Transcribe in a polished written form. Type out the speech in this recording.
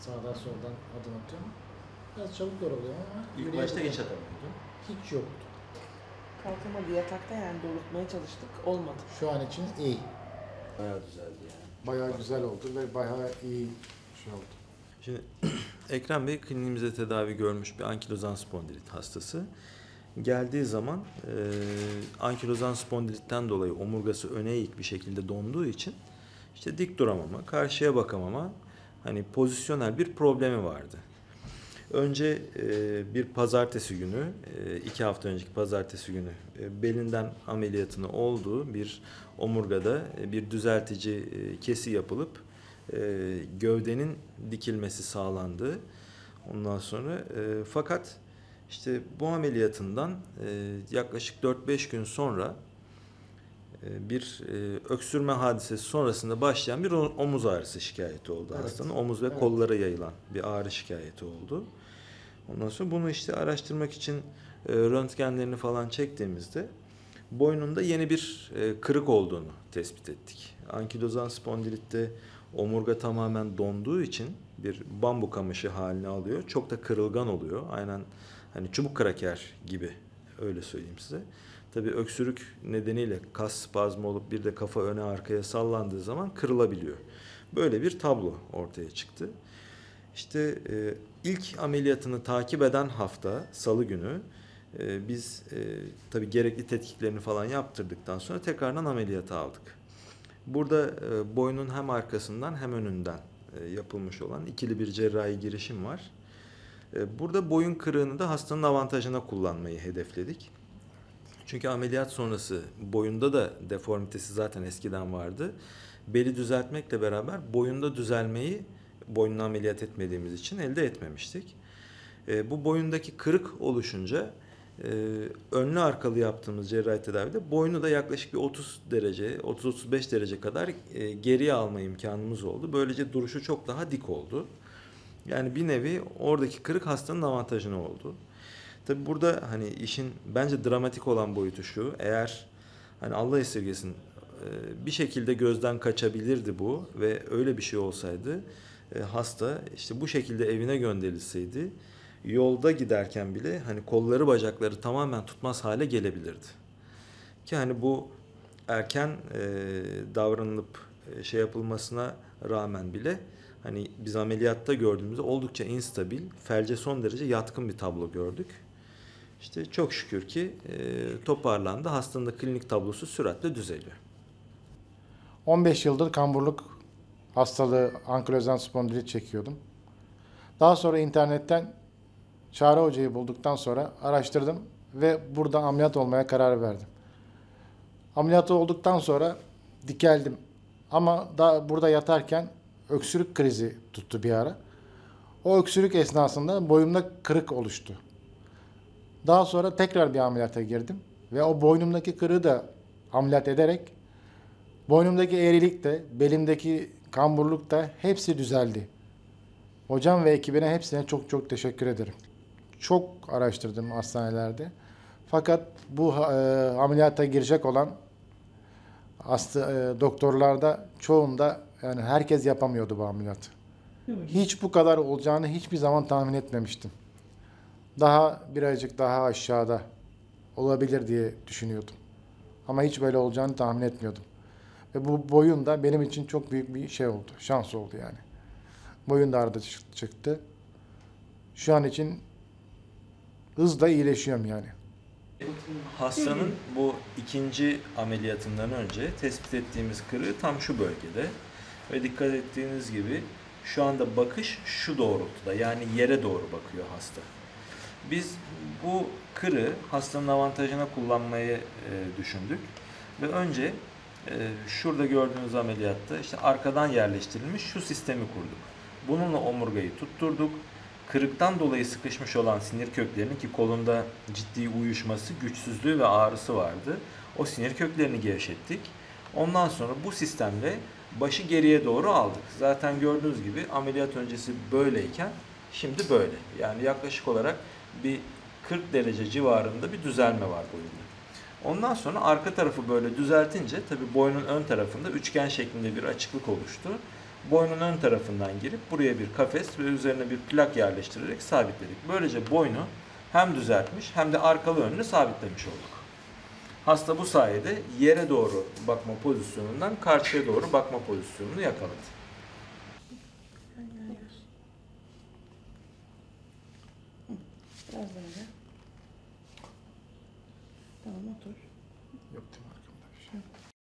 Sağdan soldan adım atıyorum. Biraz çabuk yoruluyorum ama İlk başta hiç atamıyordun. hiç yoktu. Kalkamadı yatakta, yani doğrultmaya çalıştık. Olmadı. Şu an için iyi. Bayağı güzeldi yani. Bayağı güzel oldu ve bayağı iyi şey oldu. Şimdi Ekrem Bey kliniğimizde tedavi görmüş bir ankilozan spondilit hastası. Geldiği zaman ankilozan spondilitten dolayı omurgası öne eğik bir şekilde donduğu için işte dik duramama, karşıya bakamama, hani pozisyonel bir problemi vardı. Önce bir pazartesi günü, 2 hafta önceki pazartesi günü belinden ameliyatını olduğu bir omurgada bir düzeltici kesi yapılıp gövdenin dikilmesi sağlandı. Ondan sonra fakat işte bu ameliyatından yaklaşık 4-5 gün sonra bir öksürme hadisesi sonrasında başlayan bir omuz ağrısı şikayeti oldu Evet. hastanın. Omuz ve kollara yayılan bir ağrı şikayeti oldu. Ondan sonra bunu işte araştırmak için röntgenlerini falan çektiğimizde boynunda yeni bir kırık olduğunu tespit ettik. Ankilozan spondilitte omurga tamamen donduğu için bir bambu kamışı halini alıyor. Çok da kırılgan oluyor. Aynen hani çubuk kraker gibi, öyle söyleyeyim size. Tabii öksürük nedeniyle kas spazmı olup bir de kafa öne arkaya sallandığı zaman kırılabiliyor. Böyle bir tablo ortaya çıktı. İşte ilk ameliyatını takip eden hafta Salı günü biz tabii gerekli tetkiklerini falan yaptırdıktan sonra tekrardan ameliyata aldık. Burada boynun hem arkasından hem önünden yapılmış olan ikili bir cerrahi girişim var. Burada boyun kırığını da hastanın avantajına kullanmayı hedefledik. Çünkü ameliyat sonrası boyunda da deformitesi zaten eskiden vardı. Beli düzeltmekle beraber boyunda düzelmeyi boynunu ameliyat etmediğimiz için elde etmemiştik. Bu boyundaki kırık oluşunca önlü arkalı yaptığımız cerrahi tedavide boynu da yaklaşık bir 30 derece, 30-35 derece kadar geriye alma imkanımız oldu. Böylece duruşu çok daha dik oldu. Yani bir nevi oradaki kırık hastanın avantajına oldu. Tabi burada hani işin bence dramatik olan boyutu şu: eğer hani Allah esirgesin bir şekilde gözden kaçabilirdi bu ve öyle bir şey olsaydı hasta işte bu şekilde evine gönderilseydi yolda giderken bile hani kolları bacakları tamamen tutmaz hale gelebilirdi. Ki hani bu erken davranılıp şey yapılmasına rağmen bile hani biz ameliyatta gördüğümüzde oldukça instabil, felce son derece yatkın bir tablo gördük. İşte çok şükür ki toparlandı. Hastanın da klinik tablosu süratle düzeliyor. 15 yıldır kamburluk hastalığı, ankilozan spondilit çekiyordum. Daha sonra internetten Çağrı Hoca'yı bulduktan sonra araştırdım ve burada ameliyat olmaya karar verdim. Ameliyat olduktan sonra dikeldim. Ama da burada yatarken öksürük krizi tuttu bir ara. O öksürük esnasında boynumda kırık oluştu. Daha sonra tekrar bir ameliyata girdim ve o boynumdaki kırığı da ameliyat ederek boynumdaki eğrilik de, belimdeki kamburluk da hepsi düzeldi. Hocam ve ekibine hepsine çok çok teşekkür ederim. Çok araştırdım hastanelerde. Fakat bu ameliyata girecek olan doktorlarda çoğunda yani herkes yapamıyordu bu ameliyatı. Hiç bu kadar olacağını hiçbir zaman tahmin etmemiştim. Birazcık daha aşağıda olabilir diye düşünüyordum. Ama hiç böyle olacağını tahmin etmiyordum. Ve bu boyun da benim için çok büyük bir şey oldu. Şans oldu yani. Boyun da arada çıktı. Şu an için hızla iyileşiyorum yani. Hastanın bu ikinci ameliyatından önce tespit ettiğimiz kırığı tam şu bölgede ve dikkat ettiğiniz gibi şu anda bakış şu doğrultuda, yani yere doğru bakıyor hasta. Biz bu kırığı hastanın avantajına kullanmayı düşündük ve önce şurada gördüğünüz ameliyatta işte arkadan yerleştirilmiş şu sistemi kurduk. Bununla omurgayı tutturduk. Kırıktan dolayı sıkışmış olan sinir köklerinin, ki kolunda ciddi uyuşması, güçsüzlüğü ve ağrısı vardı, o sinir köklerini gevşettik. Ondan sonra bu sistemle başı geriye doğru aldık. Zaten gördüğünüz gibi ameliyat öncesi böyleyken şimdi böyle. Yani yaklaşık olarak bir 40 derece civarında bir düzelme var boyunda. Ondan sonra arka tarafı böyle düzeltince tabii boynun ön tarafında üçgen şeklinde bir açıklık oluştu. boynun ön tarafından girip buraya bir kafes ve üzerine bir plak yerleştirerek sabitledik. Böylece boynu hem düzeltmiş hem de arkalı önlü sabitlemiş olduk. Hasta bu sayede yere doğru bakma pozisyonundan karşıya doğru bakma pozisyonunu yakaladı. Biraz böyle. Tamam otur. Yok değil mi arkamda bir şey?